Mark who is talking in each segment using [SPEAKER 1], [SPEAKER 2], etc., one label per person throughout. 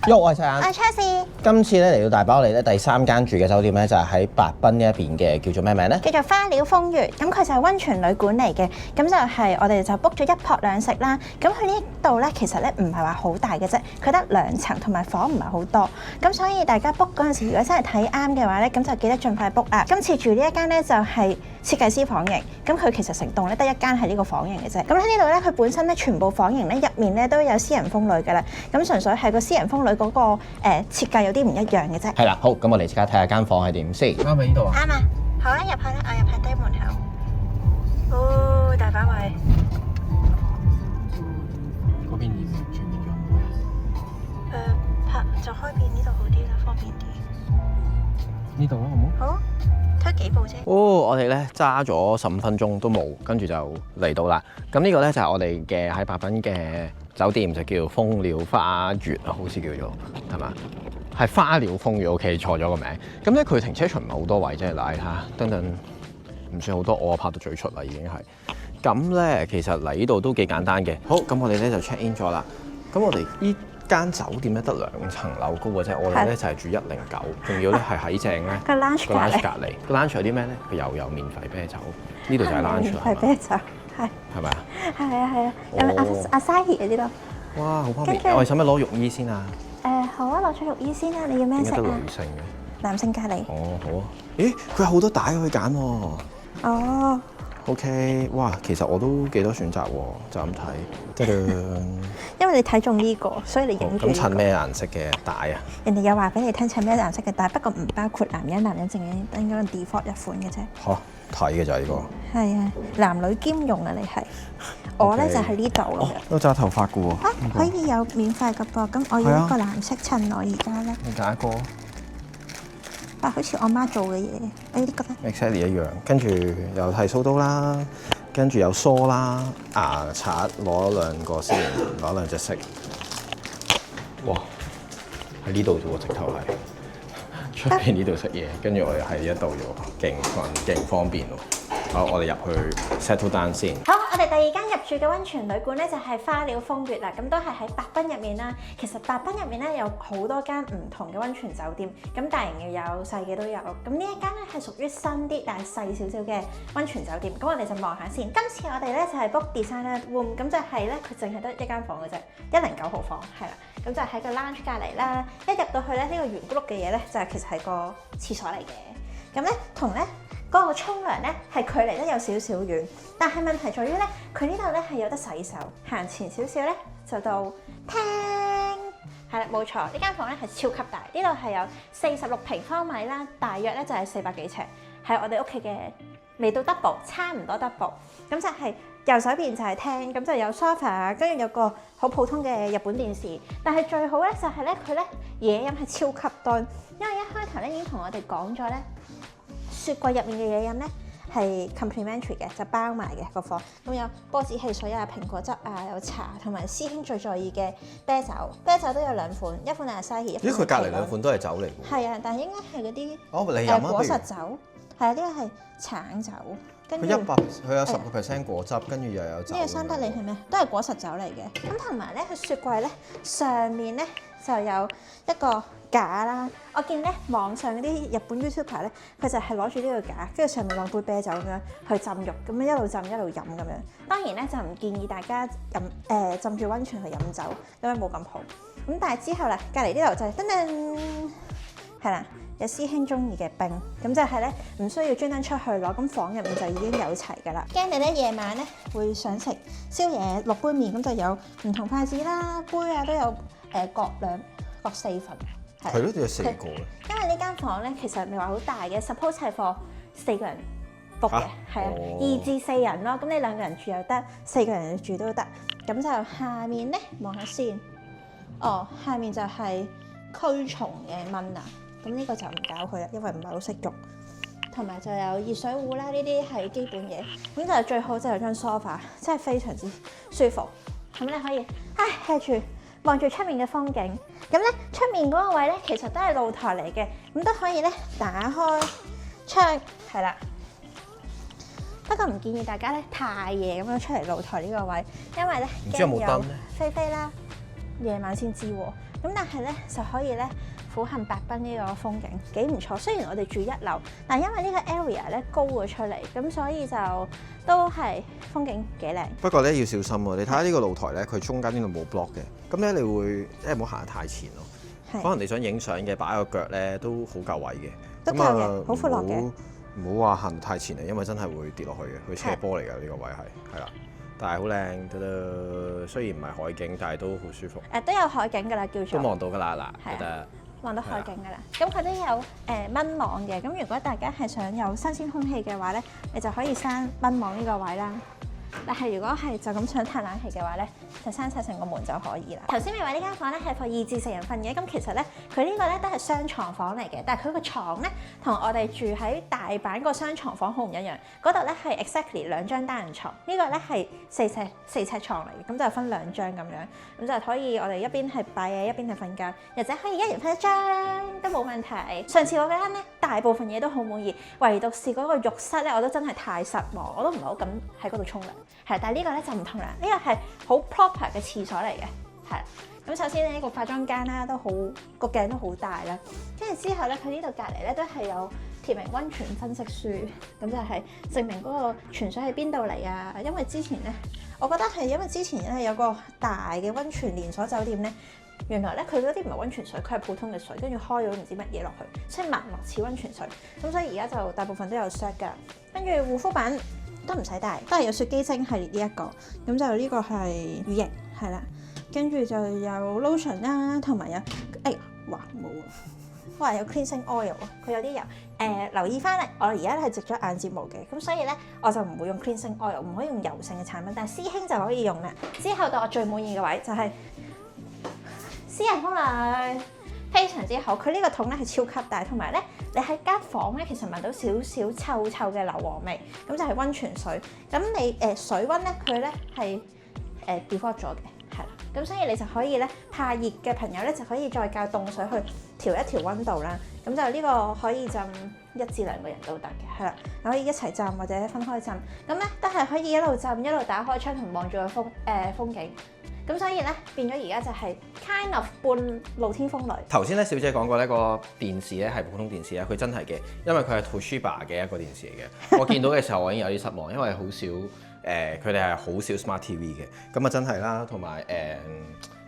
[SPEAKER 1] 喐，我係細眼。
[SPEAKER 2] 我係 Chelsea。
[SPEAKER 1] 今次咧嚟到大把，我哋咧第3間住嘅酒店咧就係喺白濱呢一邊嘅，叫做咩名咧？
[SPEAKER 2] 叫做花鳥風月，咁佢就係溫泉旅館嚟嘅，咁就係我哋就 book 咗1泊2食啦。咁佢呢度咧其實咧唔係話好大嘅啫，佢得2層同埋房唔係好多，咁所以大家 book 嗰陣時，如果真係睇啱嘅話咧，咁就記得盡快 book 啊！今次住呢一間咧就係設計師房型，咁佢其實成棟咧得1間係呢個房型嘅啫。咁喺呢度咧，佢本身咧全部房型咧入面咧都有私人風呂㗎啦，咁純粹係個私人風呂嗰個設計有啲唔一樣嘅啫。
[SPEAKER 1] 係啦，好，咁我哋即刻睇下間房係點先。啱喺呢度啊？
[SPEAKER 2] 啱啊！好啦，入去啦，我入去低門口。哦，大把位。
[SPEAKER 1] 嗰邊全面用
[SPEAKER 2] 拍就開邊呢度好啲啦，方便啲。
[SPEAKER 1] 呢度啦，好唔好？
[SPEAKER 2] 好，推幾步啫。
[SPEAKER 1] 哦，我哋咧揸咗15分鐘都冇，跟住就嚟到啦。咁呢個咧就係我哋嘅喺白濱嘅酒店，就叫蜂鳥花月啊，好似叫做係嘛？係花鳥風月，OK，錯咗個名。咁咧佢停車場唔係好多位，即係嗱嚇，等等唔算好多，我拍到最出啦已經係。咁咧其實嚟呢度都幾簡單嘅。好，咁我哋咧就 check in 咗啦。咁我哋呢間酒店咧得2層樓高嘅啫，我哋咧就係住109，仲要咧係喺正咧
[SPEAKER 2] 個 lounge 隔離。
[SPEAKER 1] 個 lounge 有啲咩咧？佢又有免費啤酒，呢度就係 lounge 啦。
[SPEAKER 2] 係啤酒，係。
[SPEAKER 1] 係咪啊？
[SPEAKER 2] 係啊係啊，有阿 Sahi 嘅呢度。
[SPEAKER 1] 哇，好方便！我哋使唔使攞浴衣先啊？
[SPEAKER 2] 好啊，攞咗浴衣先啦。你要咩色啊？
[SPEAKER 1] 點解得女性嘅？
[SPEAKER 2] 男性隔離。
[SPEAKER 1] 哦，好啊。咦，佢有好多帶可以揀喎。
[SPEAKER 2] 哦。
[SPEAKER 1] OK，哇，其實我都幾多選擇喎，就咁睇。
[SPEAKER 2] 因為你睇中呢個，所以你影住。
[SPEAKER 1] 咁襯咩顏色嘅帶啊？
[SPEAKER 2] 人哋有話俾你聽襯咩顏色嘅帶，不過唔包括男人，男人淨係應該 default 一款嘅啫。
[SPEAKER 1] 嚇，睇嘅就係呢個。
[SPEAKER 2] 係啊，男女兼用啊，你係。我咧就喺呢度咯。
[SPEAKER 1] 都揸頭髮嘅喎。
[SPEAKER 2] 可以有免費嘅噃，咁我要一個藍色襯我而家咧。
[SPEAKER 1] 你揀一個。
[SPEAKER 2] 好似我媽做嘅嘢，我呢啲覺得
[SPEAKER 1] exactly 一樣，跟住又係蘇刀啦，跟住有梳啦，牙刷攞2個先，攞2隻色。哇！喺呢度啫喎，直頭係出邊呢度食嘢，跟住我哋喺呢一度喎，勁方便喎。好，我哋入去 settle down 先。
[SPEAKER 2] 好，我哋第2間入住嘅溫泉旅館咧就係花鳥風月啦，咁都係喺白濱入面啦。其實白濱入面咧有好多間唔同嘅溫泉酒店，咁大型嘅有，細嘅都有。咁呢一間咧係屬於新啲但係細少少嘅溫泉酒店。咁我哋就望下先。今次我哋咧就係 book designer room，咁就係咧佢淨係得1間房嘅啫，109號房係啦。咁就喺個 lounge 隔離啦。一入到去咧，呢個圓咕碌嘅嘢咧就係其實係個廁所嚟嘅。咁咧同咧嗰個沖涼咧係距離得有少少遠，但係問題在於咧，佢呢度咧係有得洗手，行前少少咧就到廳，係啦，冇錯，呢間房咧係超級大，呢度係有46平方米啦，大約咧就係400幾尺，係我哋屋企嘅未到 double， 差唔多 double， 咁就係右手邊就係廳，咁就有 sofa， 跟住有個好普通嘅日本電視，但係最好咧就係咧佢咧嘢飲係超級多，因為一開頭咧已經同我哋講咗咧。雪櫃入面嘅嘢飲咧係 complimentary 嘅，就包埋嘅個房。咁有波子汽水啊、蘋果汁啊、有茶，同埋師兄最在意嘅啤酒。啤酒都有2款，一款係 Asahi，
[SPEAKER 1] 咦，佢隔離2款都係酒嚟㗎？
[SPEAKER 2] 係啊，但係應該係嗰啲
[SPEAKER 1] 你飲
[SPEAKER 2] 果實酒。係啊，呢個係橙酒。
[SPEAKER 1] 佢佢有10% 果汁，跟住又有酒。
[SPEAKER 2] 呢個三得利係咩？都係果實酒嚟嘅。咁同埋咧，佢雪櫃咧上面咧就有一個架啦。我見咧網上嗰啲日本 YouTuber 咧，佢就係攞住呢個架，跟住上面放杯啤酒咁樣去浸浴，咁樣一路浸一路飲咁樣。當然咧就唔建議大家浸住溫泉去飲酒，咁樣冇咁好。咁但係之後啦，隔離呢度就係噔噔，係啦。有師兄中意嘅冰，咁就係咧唔需要專登出去攞，咁房入面就已經有齊㗎啦。驚你咧夜晚咧會想食宵夜落杯麵，咁就有唔同筷子啦、杯啊都有各4份。
[SPEAKER 1] 係咯，有4個咧。
[SPEAKER 2] 因為呢間房咧其實未話好大嘅 ，suppose 係 for 4個人 book 嘅，係啊，2至4人咯。咁你2個人住又得，4個人住都得。咁就下面咧望下先，下面就係驅蟲嘅蚊啊。咁呢個就唔搞佢啦，因為唔係好識用。同埋就有熱水壺啦，呢啲係基本嘢。咁就最好就有張 sofa， 真係非常之舒服。咁你可以hea住望住出面嘅風景。咁咧出面嗰個位咧，其實都係露台嚟嘅，咁都可以咧打開窗，係啦。不過唔建議大家咧太夜咁樣出嚟露台呢個位，因為咧
[SPEAKER 1] 唔知有冇燈咧？
[SPEAKER 2] 飛飛啦，夜晚先知喎。咁但係咧就可以咧俯瞰白濱呢個風景幾唔錯。雖然我哋住一樓，但係因為呢個 area 咧高咗出嚟，咁所以就都係風景幾靚。
[SPEAKER 1] 不過咧要小心喎，你睇下呢個露台咧，佢中間呢度冇 block 嘅，咁咧你會即係唔好行得太前咯。可能你想影相嘅擺個腳咧都好夠位嘅，
[SPEAKER 2] 都夠嘅，好闊落嘅。
[SPEAKER 1] 唔好話行太前嚟，因為真係會跌落去嘅，佢斜坡嚟㗎呢個位係啦，但係好靚得啦。雖然唔係海景，但係都好舒服。
[SPEAKER 2] 都有海景㗎啦，叫做
[SPEAKER 1] 都望到㗎啦嗱，覺得
[SPEAKER 2] 望到海景㗎啦。咁佢都有蚊網嘅，咁如果大家係想有新鮮空氣嘅話咧，你就可以閂蚊網呢個位啦。但係如果係就咁想嘆冷氣嘅話咧，就閂晒成個門就可以啦。頭先咪話呢間房咧係放2至4人瞓嘅，咁其實咧佢呢個咧都係雙床房嚟嘅，但係佢個床咧同我哋住喺大阪個雙床房好唔一樣。嗰度咧係 exactly 2張單人床，呢個咧係4尺床嚟嘅，咁就分2張咁樣，咁就可以我哋一邊係擺嘢，一邊係瞓覺，或者可以一人瞓1張都冇問題。上次我嗰間咧大部分嘢都好滿意，唯獨是嗰個浴室咧，我都真係太失望，我都唔係好敢喺嗰度沖涼。係，但係呢個咧就唔同啦，呢個係好 proper 嘅廁所嚟嘅，係。咁首先呢個化妝間啦，都好個鏡都好大啦，跟住之後咧，佢呢度隔離咧都係有貼明溫泉分析書，咁就係證明嗰個泉水喺邊度嚟啊。因為之前咧，我覺得係因為之前咧有個大嘅溫泉連鎖酒店咧，原來咧佢嗰啲唔係溫泉水，佢係普通嘅水，跟住開咗唔知乜嘢落去，所以聞落似溫泉水。咁所以而家就大部分都有 set 㗎，跟住護膚品都唔使帶，都係有雪肌精系列呢一個，咁就呢個係乳液，係啦，跟住就有 lotion 啦，同埋有，哇冇啊，哇有 cleansing oil 啊，佢有啲油，留意翻咧，我而家係植咗眼睫毛嘅，咁所以咧我就唔會用 cleansing oil，唔可以用油性嘅產品，但係師兄就可以用啦。之後到我最滿意嘅位就係私人風呂。非常之好，佢呢個桶咧係超級大，同埋咧你喺間房咧其實聞到少少臭臭嘅硫磺味，咁就係溫泉水。咁你水溫咧佢咧係default 咗嘅，係啦。咁所以你就可以咧怕熱嘅朋友咧就可以再較凍水去調一調溫度啦。咁就呢個可以浸1至2個人都得嘅，係啦。你可以一齊浸或者分開浸，咁咧都係可以一路浸一路打開窗同望住個風景。咁所以咧變咗而家就係 kind of 半露天風呂。頭先咧小姐講過呢個電視咧係普通電視咧，佢真係嘅，因為佢係 Toshiba 嘅一個電視嚟嘅。我見到嘅時候我已經有啲失望，因為好少佢哋係好少 Smart TV 嘅，咁啊真係啦，同埋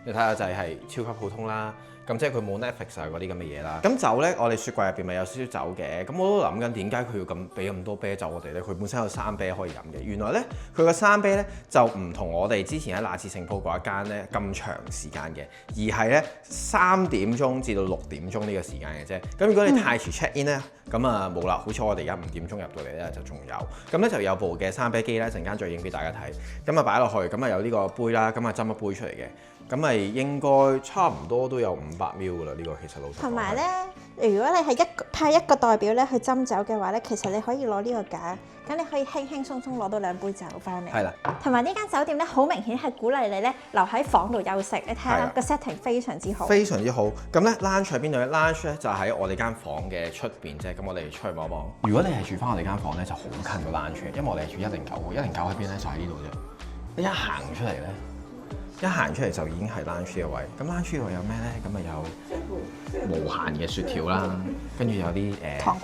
[SPEAKER 2] 你睇下就係超級普通啦。咁即係佢冇 Netflix 啊嗰啲咁嘅嘢啦。咁酒咧，我哋雪櫃入邊咪有少少酒嘅。咁我都諗緊點解佢要咁俾咁多啤酒我哋咧？佢本身有3啤可以飲嘅。原來咧佢個3啤咧就唔同我哋之前喺那次盛鋪嗰一間咧咁長時間嘅，而係咧3點鐘至到6點鐘呢個時間嘅啫。咁如果你太遲 check in 咧，咁啊冇啦。好似我哋而家5點鐘入到嚟咧就仲有。咁咧就有部嘅3啤機咧，陣間再影俾大家睇。咁啊擺落去，咁啊有呢個杯啦，咁啊斟一杯出嚟嘅。咁咪應該差唔多都有500 ml 噶啦，呢個其實老實講。同埋咧，如果你係派一個代表咧去斟酒嘅話咧，其實你可以攞呢個架，咁你可以輕輕鬆鬆攞到2杯酒翻嚟。係啦。同埋呢間酒店咧，好明顯係鼓勵你咧留喺房度休息。你睇下個 setting 非常之好。非常之好。咁咧 lounge 喺邊度咧 ？lounge 咧就喺我哋間房嘅出邊啫。咁我哋出去望一望。如果你係住翻我哋間房咧，就好近個 lounge，因為我哋係住109，109喺邊咧？就喺呢度啫。你一行出嚟咧。一行出嚟就已經係 lunch 嘅位，咁 lunch 度有咩咧？咁啊有無限嘅雪條啦，跟住有啲糖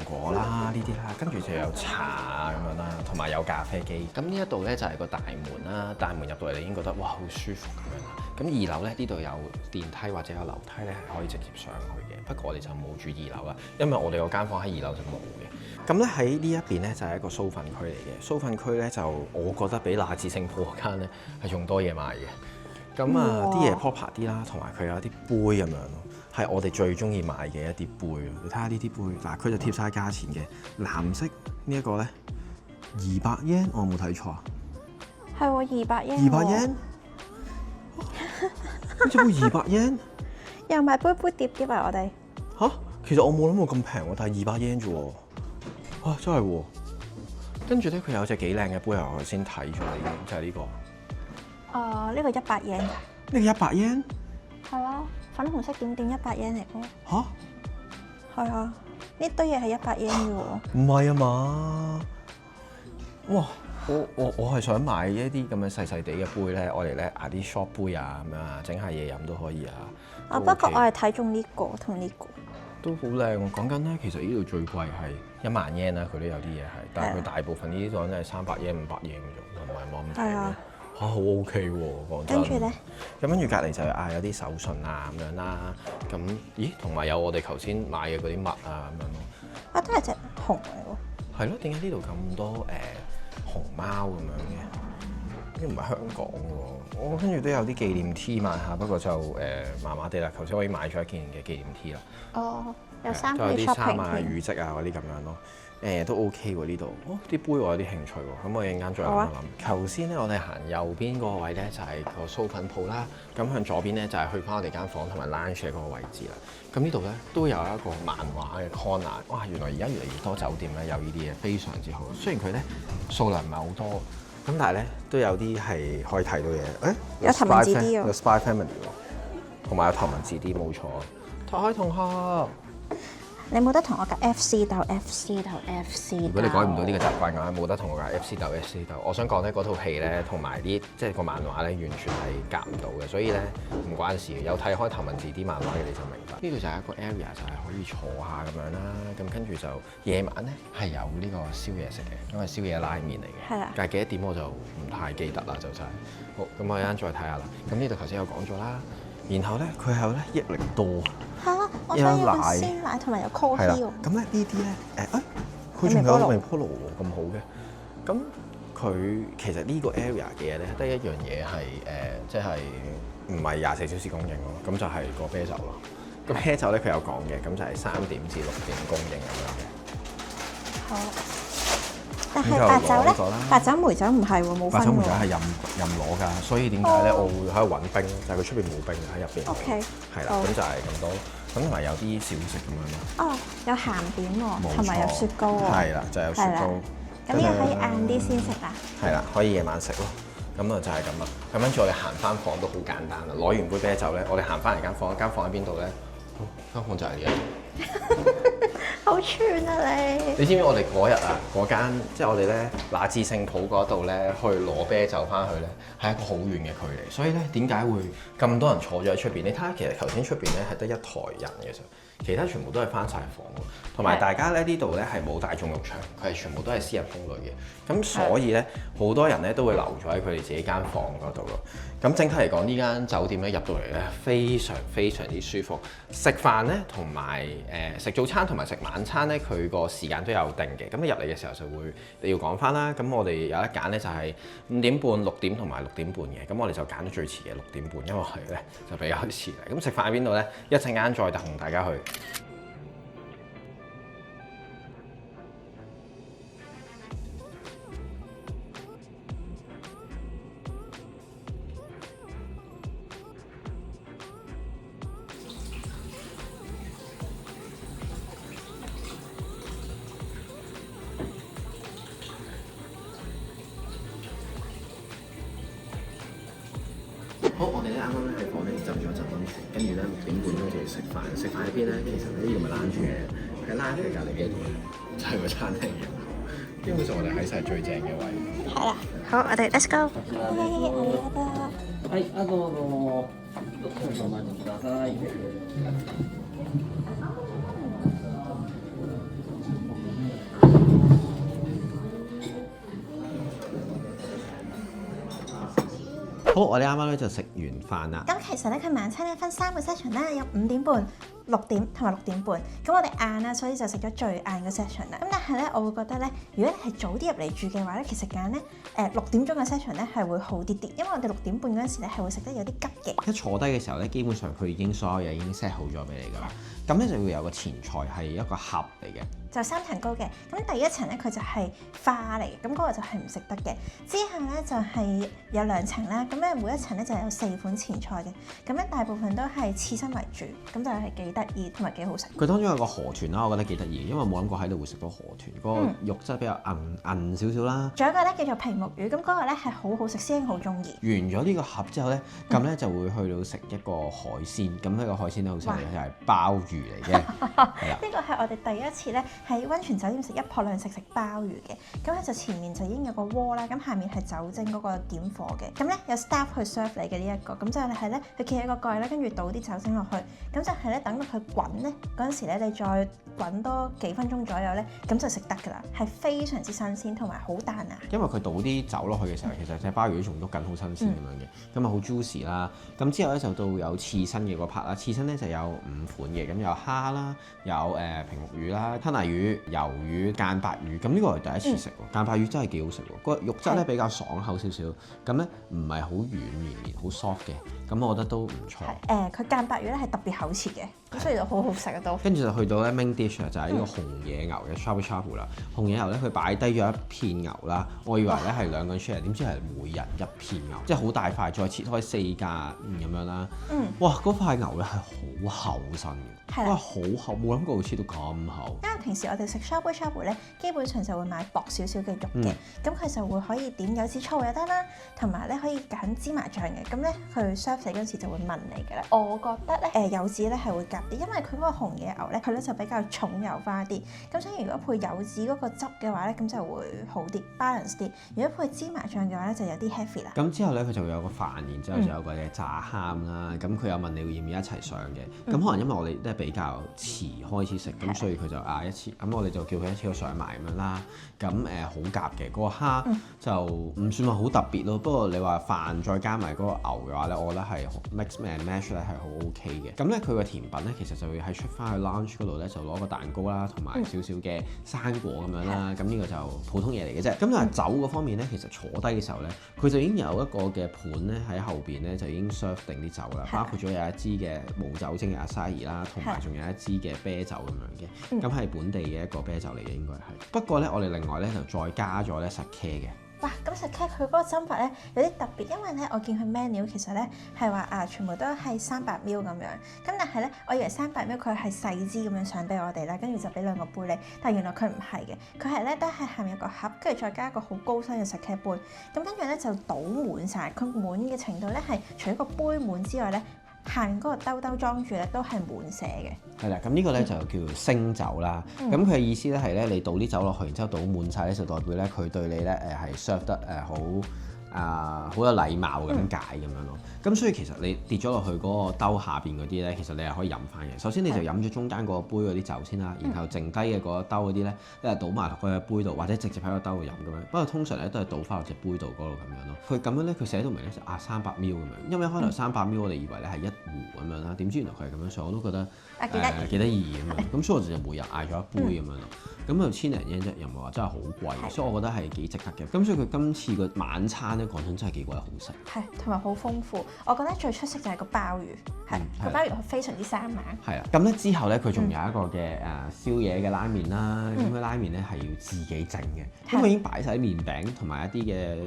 [SPEAKER 2] 果啦呢啲啦，跟住就有茶啊咁樣啦，同埋有咖啡機。咁呢一度咧就係個大門啦，大門入到嚟你已經覺得哇好舒服咁樣啦。咁2樓咧呢度有電梯或者有樓梯咧係可以直接上去嘅，不過我哋就冇住2樓啦，因為我哋個間房喺2樓就冇嘅。咁咧喺呢一邊咧就係一個蘇瞓區嚟嘅，蘇瞓區咧就我覺得比那智勝鋪嗰間咧係仲多嘢賣嘅。咁啊啲嘢 proper 啲啦，同埋佢有啲杯咁樣咯，係我哋最中意買嘅一啲杯。你睇下呢啲杯，嗱佢就貼晒價錢嘅，藍色呢一個咧200 yen，我有冇睇錯啊？係喎200 yen。200 yen？ 好似會200 yen？ 又賣杯杯碟碟啊！我哋吓？其實我冇諗過咁平喎，但係200 yen 啫喎。哇！真係喎，跟住咧佢有隻幾靚嘅杯，我先睇咗啦，已經就係呢個。呢個100 yen。呢個100 yen？係啊，粉紅色點100 yen 嚟嘅。吓？係啊，呢堆嘢係100 yen 嘅喎。唔係啊嘛？
[SPEAKER 1] 哇！我係想買一啲咁嘅細細地嘅杯咧，我哋咧嗌啲 shot 杯啊咁樣啊，整下嘢飲都可以啊。
[SPEAKER 2] 啊，不過我係睇中呢個同呢個。
[SPEAKER 1] 都好靚喎！講緊咧，其實呢度最貴係1萬 yen 啦，佢都有啲嘢係，但係佢大部分呢啲檔真係300 yen、500 yen 嘅啫，唔係冇咁平嘅。好 OK 喎，講真。
[SPEAKER 2] 跟住咧，
[SPEAKER 1] 咁跟住隔離就有啲手信啊咁樣啦。咁咦，同埋有我哋頭先買嘅嗰啲襪啊咁樣咯。
[SPEAKER 2] 啊，都係隻熊嚟喎。
[SPEAKER 1] 係咯，點解呢度咁多熊貓咁樣嘅？呢啲唔係香港喎。我跟住都有啲紀念 T 買下，不過就麻麻地啦。頭先我已經買咗一件嘅紀念 T 啦。
[SPEAKER 2] 哦，有衫
[SPEAKER 1] 都有啲衫啊、
[SPEAKER 2] 添
[SPEAKER 1] 乳織啊嗰啲咁樣咯。都 OK 喎呢度。哦，啲杯我有啲興趣喎。咁我一陣間再諗一諗。頭先咧，我哋行右邊嗰個位咧就係個酥粉鋪啦。咁向左邊咧就係去翻我哋間房同埋 lounge 嘅嗰個位置啦。咁呢度咧都有一個漫畫嘅 corner。哇！原來而家越嚟越多酒店咧有呢啲嘢，非常之好。雖然佢咧數量唔係好多，咁但係咧都有啲係可以睇到嘢。
[SPEAKER 2] 有頭文字 D
[SPEAKER 1] 有 Spy Family 喎，同埋有頭文字 D 冇錯。台海同學。
[SPEAKER 2] 你冇得同我夾 FC 鬥 FC 鬥 FC 鬥。
[SPEAKER 1] 如果你改唔到呢個習慣嘅話，冇得同我夾 FC 鬥 FC 鬥。我想講咧，嗰套戲咧同埋啲即係個漫畫咧，完全係夾唔到嘅，所以咧唔關事嘅。有睇開頭文字啲漫畫嘅你就明白。呢度就係一個 area，就係可以坐下咁樣啦。咁跟住就夜晚咧係有呢個宵夜食嘅，因為宵夜拉麵嚟嘅。
[SPEAKER 2] 係啦。
[SPEAKER 1] 但係幾多點我就唔太記得啦，就真係。好，咁我一陣再睇下啦。咁呢度頭先有講咗啦。然後咧，佢有咧益力多
[SPEAKER 2] 嚇，我想要個鮮奶同埋有 coffee 喎。
[SPEAKER 1] 咁咧呢啲咧佢仲有微波爐喎，咁好嘅。咁佢其實呢個 area 嘅嘢咧，得一樣嘢係即係唔係24小時供應咯。咁就係個啤酒咯。個啤酒咧佢有講嘅，咁就係3點至6點供應咁樣嘅。
[SPEAKER 2] 好。但係白酒咧，白酒梅酒唔係喎，冇分喎。
[SPEAKER 1] 白酒梅酒係任攞㗎，所以點解咧我會喺度揾冰，就係佢出邊冇冰喺入邊。
[SPEAKER 2] OK。
[SPEAKER 1] 係啦，咁就係咁多，咁同埋有啲小食咁樣咯。
[SPEAKER 2] 哦，有鹹點喎，同埋有雪糕喎。
[SPEAKER 1] 係啦，就有雪糕。
[SPEAKER 2] 咁呢個可以晏啲先食啦。係
[SPEAKER 1] 啦，可以夜晚食咯。咁啊就係咁啦。咁跟住我哋行翻房都好簡單啦。攞完杯啤酒咧，我哋行翻嚟間房喺邊度咧？間房就係呢一度。
[SPEAKER 2] 好串啊你！
[SPEAKER 1] 你知唔知我哋嗰日啊，嗰間即係我哋咧那智勝浦嗰度咧，去攞啤酒翻去咧，係一個好遠嘅距離。所以咧，點解會咁多人坐咗喺出邊？你睇下，其實頭先出邊咧係得一台人嘅啫，其他全部都係翻晒房喎。同埋大家咧呢度咧係冇大眾浴場，佢係全部都係私人風呂嘅。咁所以咧，好多人咧都會留咗喺佢哋自己間房嗰度咯。咁整體嚟講，呢間酒店咧入到嚟咧非常非常之舒服。食飯咧同埋食早餐同埋食晚餐咧，佢個時間都有定嘅。咁你入嚟嘅時候就會你要講翻啦。咁我哋有得揀咧，就係5點半、6點同埋6點半嘅。咁我哋就揀咗最遲嘅6點半，因為我哋咧就比較遲嚟。咁食飯喺邊度咧？一陣間再同大家去。好，我哋咧啱啱咧喺房咧浸咗一陣溫泉，跟住咧6點半鐘就要食飯。食飯喺邊咧？其實呢度咪lounge嘅，喺lounge嘅隔離嘅就係個餐廳嘅。基本上我哋喺晒最正嘅位。
[SPEAKER 2] 係啦，好，我哋 let's go。
[SPEAKER 3] はい、どうぞ。どうぞお待ちください。
[SPEAKER 1] 好，我哋啱啱咧就食完飯啦。
[SPEAKER 2] 咁其實咧，佢晚餐咧分3個 session 啦，有5點半、6點同埋6點半。咁我哋晏啦，所以就食咗最晏嘅 session 啦。咁但係咧，我會覺得咧，如果你係早啲入嚟住嘅話咧，其實揀咧6點鐘嘅 session 咧係會好啲啲，因為我哋6點半嗰陣時咧係會食得有啲急嘅。
[SPEAKER 1] 一坐低嘅時候咧，基本上佢已經所有嘢已經 set 好咗俾你㗎啦。咁咧就會有個前菜係一個盒嚟嘅，
[SPEAKER 2] 就3層高嘅。咁第一層咧佢就係花嚟嘅，咁嗰個就係唔食得嘅。之後咧就係有2層啦，咁咧每一層咧就有4款前菜嘅。咁咧大部分都係刺身為主，咁就係幾得意同埋幾好食。
[SPEAKER 1] 佢當中有個河豚啦，我覺得幾得意，因為冇諗過喺度會食到河豚，嗰個肉質比較韌少少啦。
[SPEAKER 2] 仲有一個咧叫做平木魚，咁嗰個咧係好好食，師兄好中意。
[SPEAKER 1] 完咗呢個盒之後咧，咁咧就會去到食一個海鮮，咁呢個海鮮咧好犀利，就係鮑魚嚟嘅，係啦。
[SPEAKER 2] 呢個係我哋第一次咧喺溫泉酒店食一撲兩食鮑魚嘅，咁咧就前面就已經有個鍋啦，咁下面係酒精嗰個點火嘅，咁咧有 staff 去 serve 你嘅呢一個，咁就係咧佢企喺個蓋咧，跟住倒啲酒精落去，咁就係咧等到佢滾咧嗰陣時咧，你再滾多幾分鐘左右咧，咁就食得㗎啦，係非常之新鮮同埋好彈牙。
[SPEAKER 1] 因為佢倒啲酒落去嘅時候，其實隻鮑魚都仲喐緊，好新鮮咁樣嘅，咁啊好 juicy 啦。咁之後咧就到有刺身嘅嗰 part 啦，刺身咧就有5款嘅，咁有蝦啦，有平木魚啦、吞拿魚、魷魚、間白魚。咁呢個係第一次食喎，間白魚真係幾好食喎，個肉質咧比較爽口少少，咁咧唔係好軟綿好 soft 嘅，咁我覺得都唔錯。
[SPEAKER 2] 佢間白魚咧係特別厚切嘅，咁所以就好好食啊都。
[SPEAKER 1] 跟住就去到咧 main dish 就係呢個紅野牛嘅 shabu shabu 啦。紅野牛咧佢擺低咗一片牛啦，我以為咧係2個人 share，點知係每人一片牛，即係好大塊，再切開4格咁樣啦。哇！嗰塊牛咧係好厚身嘅，哇好厚，冇諗過會切到咁厚。
[SPEAKER 2] 因為平時我哋食 shabu shabu 咧，基本上就會買薄少少嘅肉嘅，咁佢就會可以點柚子醋又得啦，同埋咧可以揀芝麻醬嘅，咁咧佢 serve 你嗰時就會問你嘅啦。我覺得咧柚子咧係會夾啲，因為佢嗰個紅野牛咧佢咧就比較重油花啲，咁所以如果配柚子嗰個汁嘅話咧，咁就會好啲 balance 啲。如果配芝麻醬嘅話咧，就有啲 heavy 啦。
[SPEAKER 1] 咁之後咧佢就會有個飯，然之後就有個嘅炸蝦啦。咁佢有問你要唔要一齊上嘅，咁可能因為我哋都係比較遲開始食，咁所以佢就嗌一次，咁我哋就叫佢一次過上埋咁樣啦。咁好夾嘅，嗰個蝦就唔算話好特別咯。不過你話飯再加埋嗰個牛嘅話咧，我覺得係 mix and match 咧係好 OK 嘅。咁咧佢個甜品咧其實就會係出翻去 lunch 嗰度咧就攞個蛋糕啦，同埋少少嘅生果咁樣啦。咁呢個就普通嘢嚟嘅啫。咁但係酒嗰方面咧，其實坐低嘅時候咧，佢就已經有一個嘅盤咧喺後邊咧就已經 serve 定啲酒啦，包括咗有一支嘅無酒精嘅阿沙怡啦，同埋仲有一支嘅啤酒咁樣嘅。咁係本地嘅一個啤酒嚟嘅應該係。不過咧我哋另外咧就再加咗咧 sake 嘅。
[SPEAKER 2] 哇！咁實際佢嗰個斟法咧有啲特別，因為咧我見佢 menu 其實咧係話全部都係300ml咁樣，咁但係咧我以為300ml佢係細支咁樣上俾我哋啦，跟住就俾2個杯你，但係原來佢唔係嘅，佢係咧都係下面有個盒，跟住再加一個好高身嘅 sake 杯，咁跟住咧就倒滿晒，佢滿嘅程度咧係除咗個杯滿之外咧，下面嗰個兜兜裝住咧都係滿瀉嘅。
[SPEAKER 1] 係啦，咁呢個咧就叫升酒啦。咁佢嘅意思咧係咧，你倒啲酒落去，然之後倒滿晒咧，就代表咧佢對你咧係 serve 得好有禮貌咁解咁樣咯。咁所以其實你跌咗落去嗰個兜下邊嗰啲咧，其實你係可以飲翻嘅。首先你就飲咗中間嗰個杯嗰啲酒先啦，然後剩低嘅嗰兜嗰啲咧，一係倒埋落個杯度，或者直接喺個兜度飲咁樣。不過通常咧都係倒翻落隻杯度嗰度咁樣咯。佢咁樣咧，佢寫到明咧就300ml咁樣。因為一開頭300ml我哋以為咧係1壺咁樣啦，點知原來佢係咁樣上，我都覺得幾得意咁樣。咁所以我哋就每日嗌咗一杯咁樣咯。咁就1000零yen啫，又唔係話真係好貴，所以我覺得係幾值得嘅。咁所以佢今次個晚餐咧，講真真係幾鬼好食。
[SPEAKER 2] 係，同埋好豐富。我覺得最出色就係個鮑魚，個鮑魚非常之生猛。
[SPEAKER 1] 係啦，咁咧之後咧，佢仲有一個嘅宵夜嘅拉麵啦。咁佢拉麵咧係要自己整嘅，咁佢已經擺晒啲麵餅同埋一啲嘅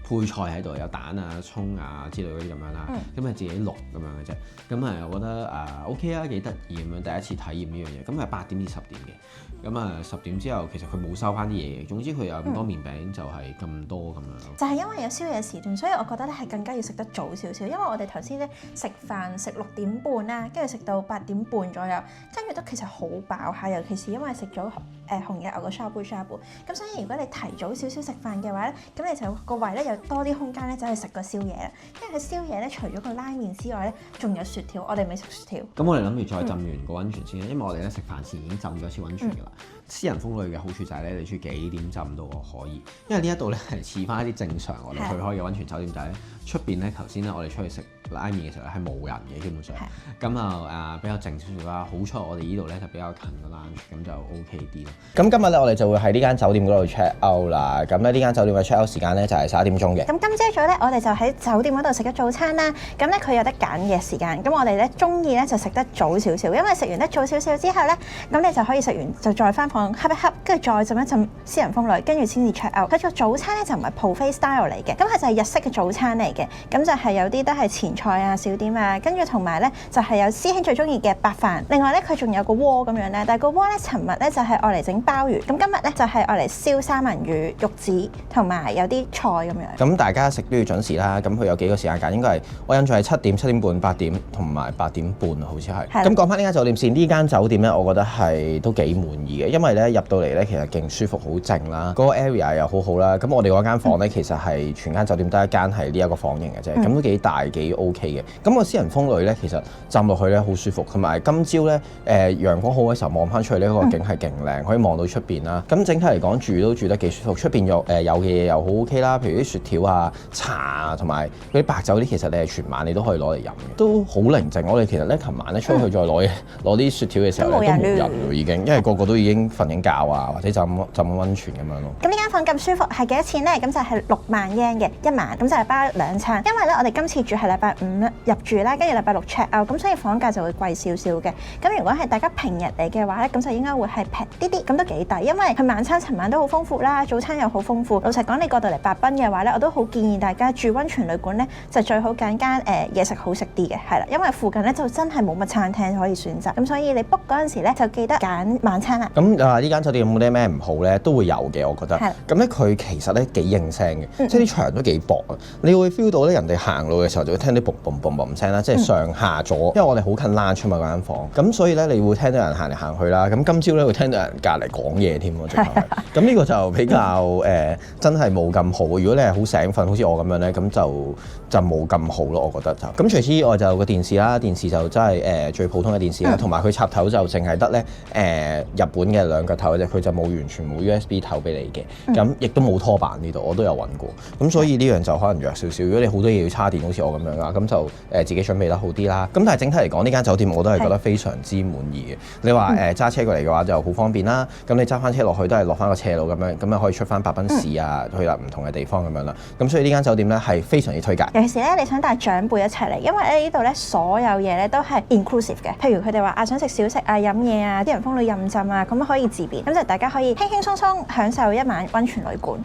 [SPEAKER 1] 配菜喺度，有蛋啊、葱啊之類嗰啲咁樣啦。咁係自己淥咁樣嘅啫。咁我覺得OK 啊，幾得意咁樣，第一次體驗呢樣嘢。咁係8點至10點嘅。咁10點之後，其實佢冇收翻啲嘢嘅。總之佢有咁多麵餅就係咁多咁樣。
[SPEAKER 2] 就係因為有宵夜時段，所以我覺得咧係更加要食得早少少。因為我哋頭先咧食飯食6點半啦，跟住食到8點半左右，跟住都其實好飽下。尤其是因為食咗紅野牛個 shabu shabu，咁所以如果你提早少少食飯嘅話咧，咁你就個胃咧有多啲空間咧走去食個宵夜啦。因為佢宵夜咧除咗個拉麵之外咧，仲有雪條，我哋未食雪條。
[SPEAKER 1] 咁我哋諗住再浸完個溫泉先，因為我哋咧食飯前已經浸咗一次溫泉㗎啦。私人風呂嘅好處就係咧，你中意幾點浸都可以，因為呢一度咧係似翻一啲正常我哋去開嘅溫泉酒店，就係咧出邊咧頭先咧我哋出去食拉麵嘅時候係冇人嘅，基本上咁啊比較靜少少啦。好彩我哋呢度咧就比較近個 lunch，咁就 OK 啲咯。咁今日咧我哋就會喺呢間酒店嗰度 check out 啦。咁咧呢間酒店嘅 check out 時間咧就係11點鐘嘅。
[SPEAKER 2] 咁今朝早咧我哋就喺酒店嗰度食咗早餐啦。咁咧佢有得揀嘅時間，咁我哋咧中意咧就食得早少少，因為食完得早少少之後咧，咁你就可以食完就再翻房房瞌一瞌，跟住再浸一浸私人風呂，跟住先至 check out。佢個早餐咧就唔係 buffet style 嚟嘅，咁佢就係日式嘅早餐嚟嘅，咁就係有啲都係前菜啊、小點啊，跟住同埋咧就係有師兄最中意嘅白飯。另外咧佢仲有個鍋咁樣咧，但係個鍋咧尋日咧就係愛嚟整鮑魚，咁今日咧就係愛嚟燒三文魚、肉子同埋有啲菜咁樣。
[SPEAKER 1] 咁大家食都要準時啦。咁佢有幾個時間揀，應該係我印象係7點、7點半、8點同埋8點半啊，好似係。咁講翻呢間酒店先，呢間酒店咧，我覺得係都幾滿意嘅，因為咧入到嚟咧其實勁舒服、好靜啦，嗰個 area 又好好啦。咁我哋嗰間房咧其實係全間酒店得一間係呢一個房型嘅啫，咁都幾大幾 OK 嘅。咁個私人風呂咧其實浸落去咧好舒服，同埋今朝咧陽光好嘅時候望翻出去呢嗰個景係勁靚，可以望到出邊啦。咁整體嚟講住都住得幾舒服，出邊有嘅嘢又好 OK 啦，譬如啲雪條啊、茶啊，同埋嗰啲白酒啲，其實你係全晚你都可以攞嚟飲嘅，都好寧靜。我哋其實咧琴晚咧出去再攞啲雪條嘅時候咧都冇人喎已經，因為個個都已經瞓緊覺啊，或者浸溫泉咁樣咯。
[SPEAKER 2] 咁呢間房咁舒服係幾多錢咧？咁就係6萬 yen 嘅一晚，咁就係包2餐。因為咧我哋今次住係禮拜5入住啦，跟住禮拜6 check out，咁所以房價就會貴少少嘅。咁如果係大家平日嚟嘅話咧，咁就應該會係平啲啲，咁都幾抵。因為佢晚餐尋晚都好豐富啦，早餐又好豐富。老實講，你過到嚟白濱嘅話咧，我都好建議大家住溫泉旅館咧，就最好揀間嘢食好食啲嘅，係啦，因為附近咧就真係冇乜餐廳可以選擇。咁所以你 book 嗰陣時咧就記得揀晚餐啦。
[SPEAKER 1] 咁呢間酒店有冇啲咩唔好咧？都會有嘅，我覺得。咁咧佢其實咧幾應聲嘅，即係啲牆都幾薄啊。你會 feel 到咧人哋行路嘅時候就會聽啲嘣嘣嘣嘣聲啦，即係上下左。因為我哋好近 lunch 嘛嗰間房，咁所以咧你會聽到人行嚟行去啦。咁今朝咧會聽到人隔離講嘢添喎，直頭係。咁呢個就比較真係冇咁好。如果你係好醒瞓，好似我咁樣咧，咁就冇咁好咯，我覺得就。咁除此之外就個電視啦，電視就真係最普通嘅電視啦，同埋佢插頭就淨係得咧日本嘅2腳頭嘅啫，佢就冇完全冇 USB 頭俾你嘅。咁亦都冇拖板呢度，我都有揾過。咁所以呢樣就可能弱少少。如果你好多嘢要叉電，好似我咁樣啦，咁就自己準備得好啲啦。咁但係整體嚟講，呢間酒店我都係覺得非常之滿意嘅。你話揸車過嚟嘅話就好方便啦。咁你揸翻車落去都係落翻個斜路咁樣，咁啊可以出翻白濱市啊，去啦唔同嘅地方咁樣啦。咁所以呢間酒店咧係非常之推介。
[SPEAKER 2] 尤其是咧，你想帶長輩一齊嚟，因為咧呢度咧所有嘢咧都係 inclusive 嘅。譬如佢哋話想食小食啊、飲嘢啊、啲人風呂任浸啊，咁可以自便，咁就大家可以輕輕鬆鬆享受一晚溫泉旅館。